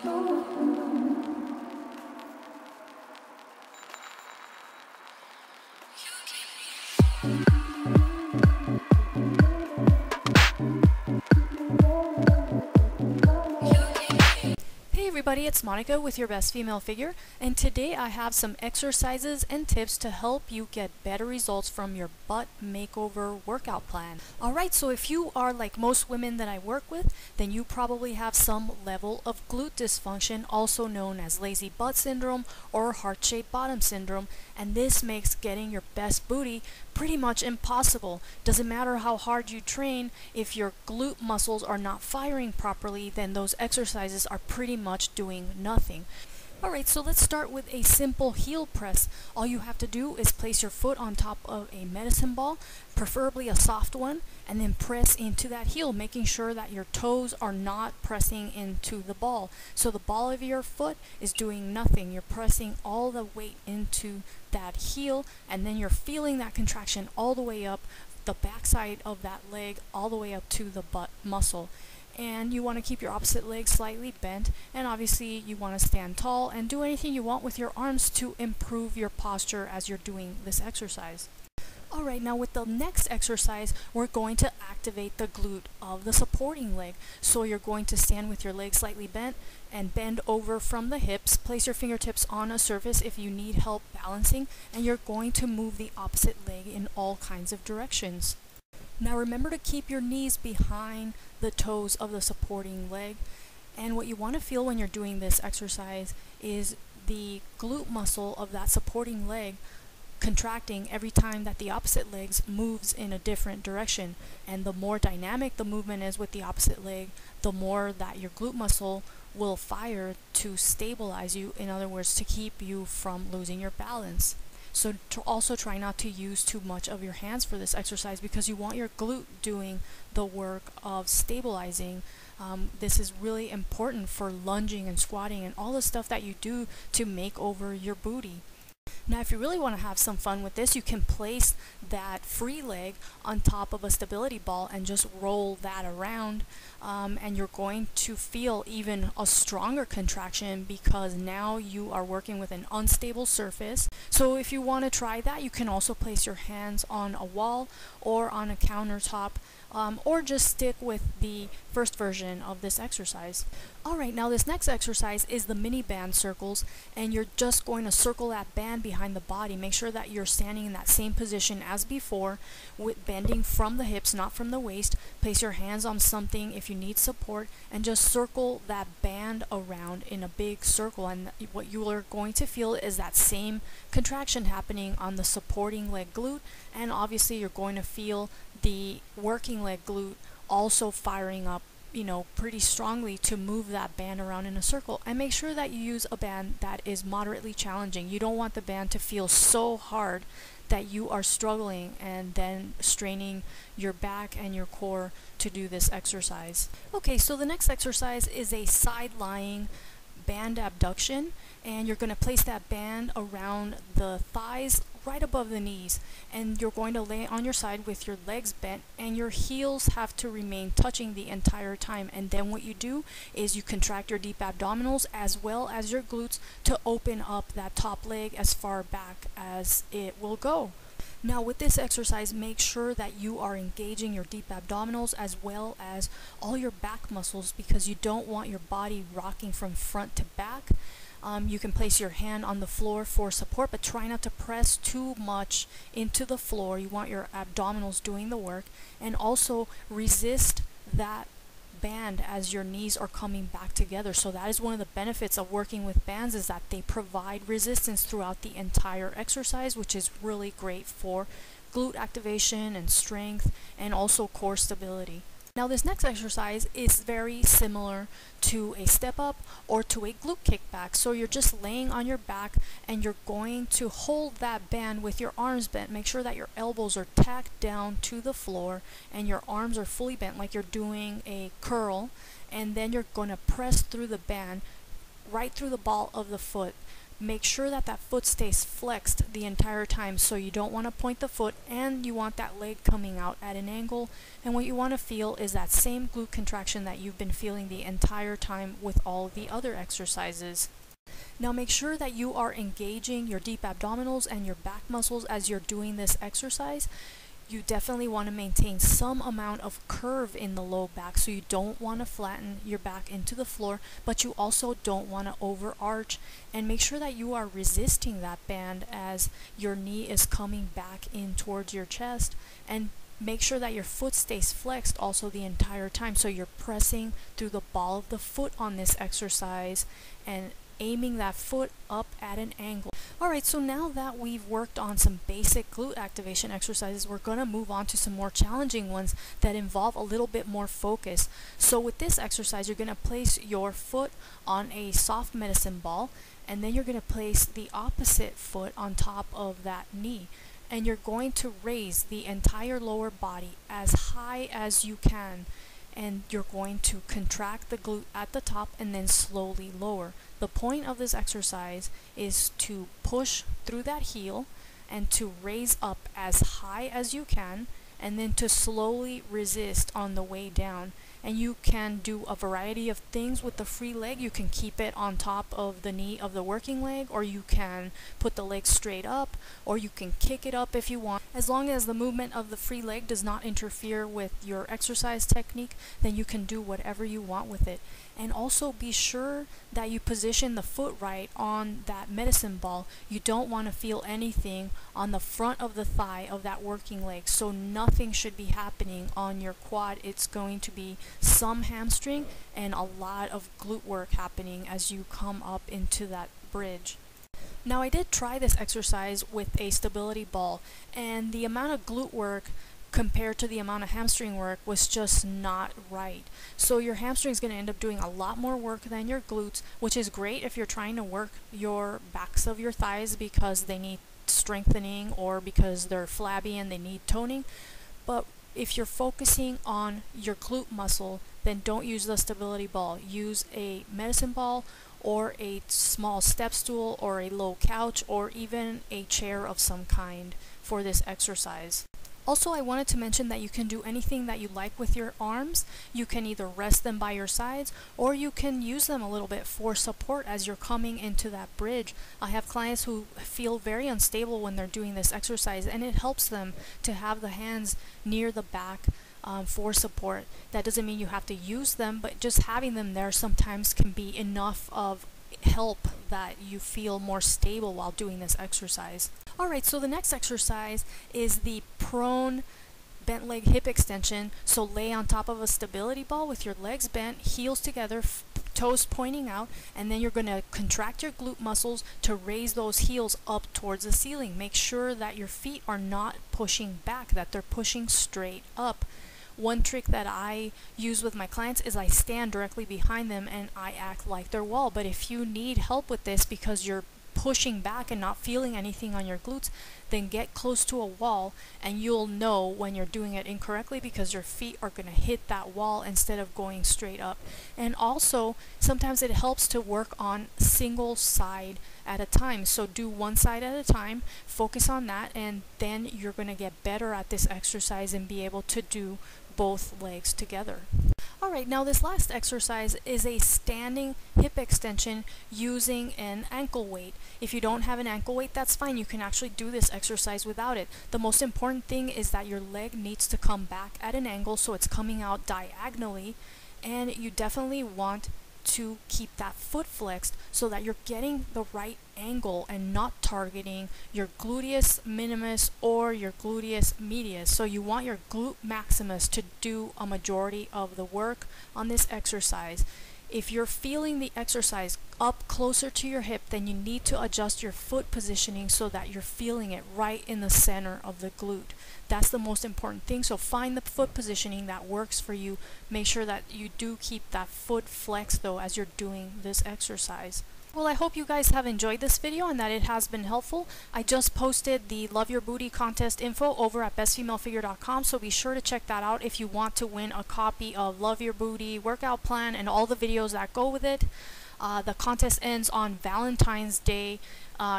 Hey everybody, it's Monica with your Best Female Figure, and today I have some exercises and tips to help you get better results from your butt makeover workout plan. Alright, so if you are like most women that I work with, then you probably have some level of glute dysfunction, also known as lazy butt syndrome or heart-shaped bottom syndrome, and this makes getting your best booty pretty much impossible. Doesn't matter how hard you train, if your glute muscles are not firing properly, then those exercises are pretty much doing nothing. Alright, so let's start with a simple heel press. All you have to do is place your foot on top of a medicine ball, preferably a soft one, and then press into that heel, making sure that your toes are not pressing into the ball. So the ball of your foot is doing nothing. You're pressing all the weight into that heel, and then you're feeling that contraction all the way up the backside of that leg, all the way up to the butt muscle. And you want to keep your opposite leg slightly bent, and obviously you want to stand tall and do anything you want with your arms to improve your posture as you're doing this exercise. Alright, now with the next exercise, we're going to activate the glute of the supporting leg. So you're going to stand with your leg slightly bent and bend over from the hips. Place your fingertips on a surface if you need help balancing, and you're going to move the opposite leg in all kinds of directions. Now remember to keep your knees behind the toes of the supporting leg, and what you want to feel when you're doing this exercise is the glute muscle of that supporting leg contracting every time that the opposite leg moves in a different direction. And the more dynamic the movement is with the opposite leg, the more that your glute muscle will fire to stabilize you, in other words, to keep you from losing your balance. So also try not to use too much of your hands for this exercise, because you want your glute doing the work of stabilizing. This is really important for lunging and squatting and all the stuff that you do to make over your booty. Now if you really want to have some fun with this, you can place that free leg on top of a stability ball and just roll that around, and you're going to feel even a stronger contraction because now you are working with an unstable surface. So if you want to try that, you can also place your hands on a wall or on a countertop, or just stick with the first version of this exercise. Alright, now this next exercise is the mini band circles, and you're just going to circle that band behind the body. Make sure that you're standing in that same position as before, with bending from the hips, not from the waist. Place your hands on something if you need support, and just circle that band around in a big circle, and what you are going to feel is that same contraction happening on the supporting leg glute, and obviously you're going to feel the working leg glute also firing up, pretty strongly to move that band around in a circle. And make sure that you use a band that is moderately challenging. You don't want the band to feel so hard that you are struggling and then straining your back and your core to do this exercise. Okay, so the next exercise is a side lying band abduction, and you're going to place that band around the thighs right above the knees, and you're going to lay on your side with your legs bent, and your heels have to remain touching the entire time. And then what you do is you contract your deep abdominals as well as your glutes to open up that top leg as far back as it will go. Now with this exercise, make sure that you are engaging your deep abdominals as well as all your back muscles, because you don't want your body rocking from front to back. You can place your hand on the floor for support, but try not to press too much into the floor. You want your abdominals doing the work, and also resist that band as your knees are coming back together. So that is one of the benefits of working with bands, is that they provide resistance throughout the entire exercise, which is really great for glute activation and strength, and also core stability. Now this next exercise is very similar to a step up or to a glute kickback. So you're just laying on your back, and you're going to hold that band with your arms bent. Make sure that your elbows are tacked down to the floor and your arms are fully bent like you're doing a curl, and then you're going to press through the band right through the ball of the foot. make sure that that foot stays flexed the entire time. So you don't want to point the foot, and you want that leg coming out at an angle. And what you want to feel is that same glute contraction that you've been feeling the entire time with all the other exercises. Now make sure that you are engaging your deep abdominals and your back muscles as you're doing this exercise. You definitely want to maintain some amount of curve in the low back, so you don't want to flatten your back into the floor, but you also don't want to overarch. And make sure that you are resisting that band as your knee is coming back in towards your chest, and make sure that your foot stays flexed also the entire time, so you're pressing through the ball of the foot on this exercise and aiming that foot up at an angle. Alright, so now that we've worked on some basic glute activation exercises, we're going to move on to some more challenging ones that involve a little bit more focus. So with this exercise, you're going to place your foot on a soft medicine ball, and then you're going to place the opposite foot on top of that knee. And you're going to raise the entire lower body as high as you can. And you're going to contract the glute at the top and then slowly lower. The point of this exercise is to push through that heel and to raise up as high as you can, and then to slowly resist on the way down. And you can do a variety of things with the free leg. You can keep it on top of the knee of the working leg, or you can put the leg straight up, or you can kick it up if you want. As long as the movement of the free leg does not interfere with your exercise technique, then you can do whatever you want with it. And also be sure that you position the foot right on that medicine ball. You don't want to feel anything on the front of the thigh of that working leg. So nothing should be happening on your quad. It's going to be some hamstring and a lot of glute work happening as you come up into that bridge. Now I did try this exercise with a stability ball, and the amount of glute work compared to the amount of hamstring work was just not right. So your hamstring is going to end up doing a lot more work than your glutes, which is great if you're trying to work your backs of your thighs because they need strengthening or because they're flabby and they need toning. But if you're focusing on your glute muscle, then don't use the stability ball. Use a medicine ball or a small step stool or a low couch or even a chair of some kind for this exercise. Also, I wanted to mention that you can do anything that you like with your arms. You can either rest them by your sides, or you can use them a little bit for support as you're coming into that bridge. I have clients who feel very unstable when they're doing this exercise, and it helps them to have the hands near the back for support. That doesn't mean you have to use them, but just having them there sometimes can be enough of help that you feel more stable while doing this exercise. Alright, so the next exercise is the prone bent leg hip extension. So lay on top of a stability ball with your legs bent, heels together, toes pointing out, and then you're going to contract your glute muscles to raise those heels up towards the ceiling. Make sure that your feet are not pushing back, that they're pushing straight up. One trick that I use with my clients is I stand directly behind them and I act like their wall. But if you need help with this because you're pushing back and not feeling anything on your glutes, then get close to a wall and you'll know when you're doing it incorrectly because your feet are going to hit that wall instead of going straight up. And also, sometimes it helps to work on single side at a time. So do one side at a time, focus on that, and then you're going to get better at this exercise and be able to do both legs together. Alright, now this last exercise is a standing hip extension using an ankle weight. If you don't have an ankle weight, that's fine. You can actually do this exercise without it. The most important thing is that your leg needs to come back at an angle so it's coming out diagonally, and you definitely want to keep that foot flexed so that you're getting the right angle and not targeting your gluteus minimus or your gluteus medius. So you want your glute maximus to do a majority of the work on this exercise. If you're feeling the exercise up closer to your hip, then you need to adjust your foot positioning so that you're feeling it right in the center of the glute. That's the most important thing. So find the foot positioning that works for you. Make sure that you do keep that foot flexed though as you're doing this exercise. Well, I hope you guys have enjoyed this video and that it has been helpful. I just posted the Love Your Booty contest info over at bestfemalefigure.com, so be sure to check that out if you want to win a copy of Love Your Booty workout plan and all the videos that go with it. The contest ends on Valentine's Day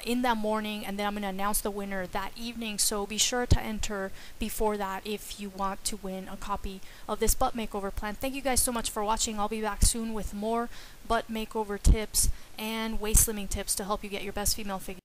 in that morning, and then I'm going to announce the winner that evening. So be sure to enter before that if you want to win a copy of this butt makeover plan. Thank you guys so much for watching. I'll be back soon with more butt makeover tips and waist slimming tips to help you get your best female figure.